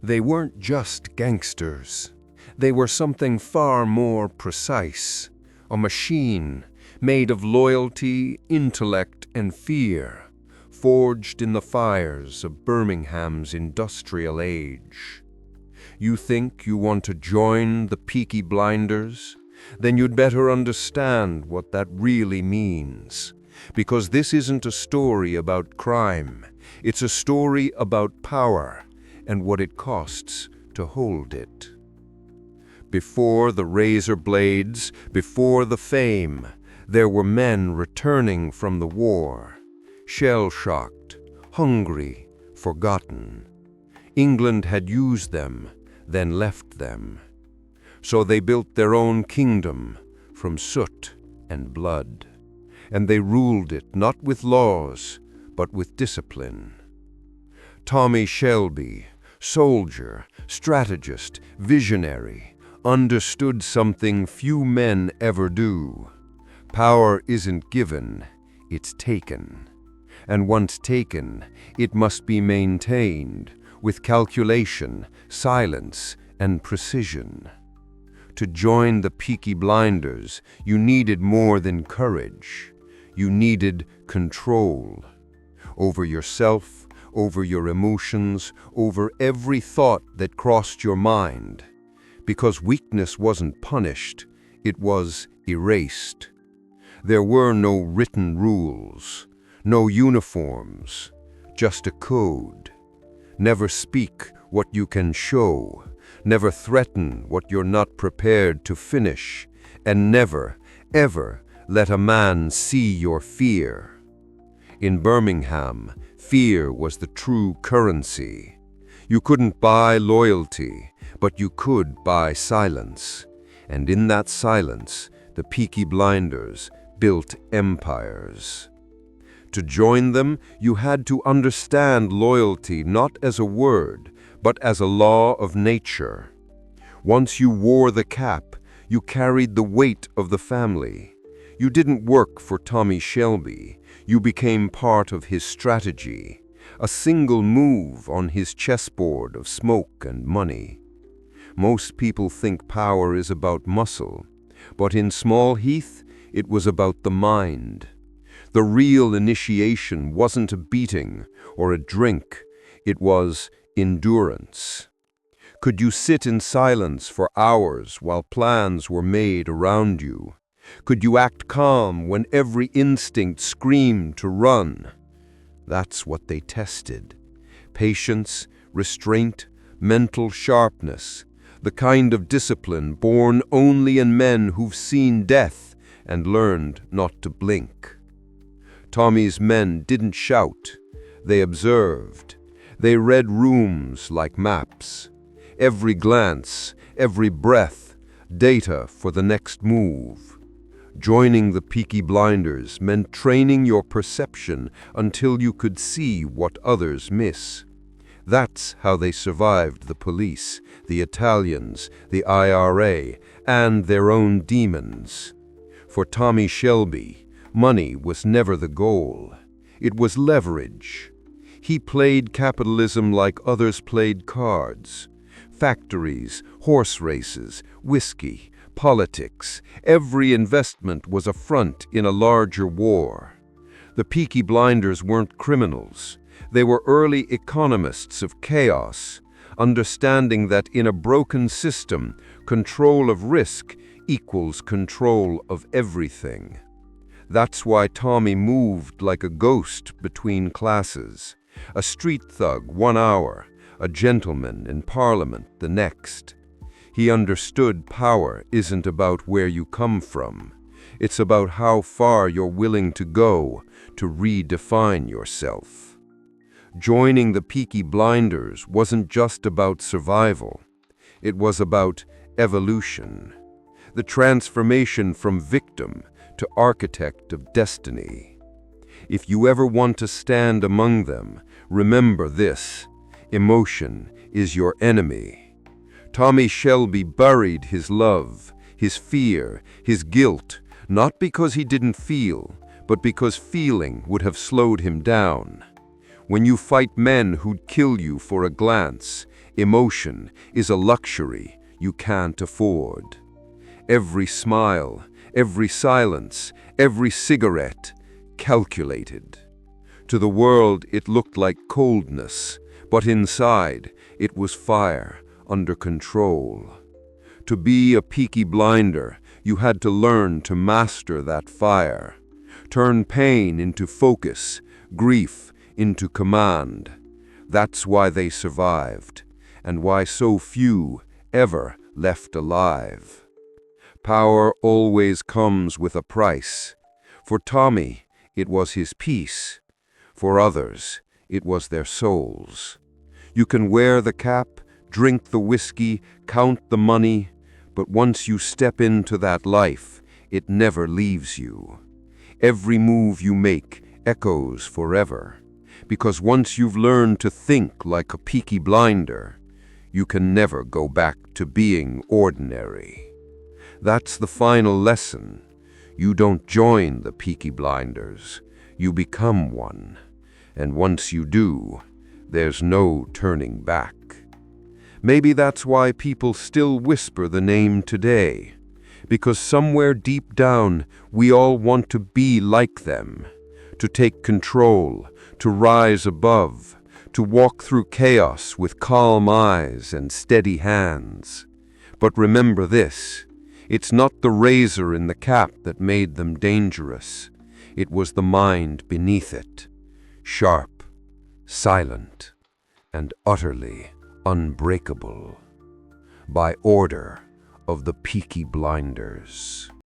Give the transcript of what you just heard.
They weren't just gangsters. They were something far more precise, a machine made of loyalty, intellect, and fear, forged in the fires of Birmingham's industrial age. You think you want to join the Peaky Blinders? Then you'd better understand what that really means. Because this isn't a story about crime. It's a story about power and what it costs to hold it. Before the razor blades, before the fame, there were men returning from the war, shell-shocked, hungry, forgotten. England had used them, then left them. So they built their own kingdom from soot and blood. And they ruled it not with laws, but with discipline. Tommy Shelby, soldier, strategist, visionary, understood something few men ever do. Power isn't given, it's taken. And once taken, it must be maintained with calculation, silence, and precision. To join the Peaky Blinders, you needed more than courage. You needed control over yourself, over your emotions, over every thought that crossed your mind. Because weakness wasn't punished, it was erased. There were no written rules, no uniforms, just a code. Never speak what you can show, never threaten what you're not prepared to finish, and never, ever let a man see your fear. In Birmingham, fear was the true currency. You couldn't buy loyalty, but you could buy silence. And in that silence, the Peaky Blinders built empires. To join them, you had to understand loyalty not as a word, but as a law of nature. Once you wore the cap, you carried the weight of the family. You didn't work for Tommy Shelby. You became part of his strategy, a single move on his chessboard of smoke and money. Most people think power is about muscle, but in Small Heath, it was about the mind. The real initiation wasn't a beating or a drink, it was endurance. Could you sit in silence for hours while plans were made around you? Could you act calm when every instinct screamed to run? That's what they tested. Patience, restraint, mental sharpness, the kind of discipline born only in men who've seen death and learned not to blink. Tommy's men didn't shout, they observed. They read rooms like maps. Every glance, every breath, data for the next move. Joining the Peaky Blinders meant training your perception until you could see what others miss. That's how they survived the police, the Italians, the IRA, and their own demons. For Tommy Shelby, money was never the goal. It was leverage. He played capitalism like others played cards. Factories, horse races, whiskey, politics, every investment was a front in a larger war. The Peaky Blinders weren't criminals. They were early economists of chaos, understanding that in a broken system, control of risk equals control of everything. That's why Tommy moved like a ghost between classes. A street thug 1 hour, a gentleman in Parliament the next. He understood power isn't about where you come from. It's about how far you're willing to go to redefine yourself. Joining the Peaky Blinders wasn't just about survival. It was about evolution. The transformation from victim to architect of destiny. If you ever want to stand among them, remember this: emotion is your enemy. Tommy Shelby buried his love, his fear, his guilt, not because he didn't feel, but because feeling would have slowed him down. When you fight men who'd kill you for a glance, Emotion is a luxury you can't afford. Every smile, every silence, every cigarette, calculated. To the world it looked like coldness, but inside it was fire, under control. To be a Peaky Blinder, you had to learn to master that fire. Turn pain into focus, grief into command. That's why they survived, and why so few ever left alive. Power always comes with a price. For Tommy, it was his peace. For others, it was their souls. You can wear the cap, drink the whiskey, count the money, but once you step into that life, it never leaves you. Every move you make echoes forever, because once you've learned to think like a Peaky Blinder, you can never go back to being ordinary. That's the final lesson. You don't join the Peaky Blinders, you become one. And once you do, there's no turning back. Maybe that's why people still whisper the name today, because somewhere deep down we all want to be like them, to take control, to rise above, to walk through chaos with calm eyes and steady hands. But remember this, it's not the razor in the cap that made them dangerous. It was the mind beneath it, sharp, silent, and utterly unbreakable. By order of the Peaky Blinders.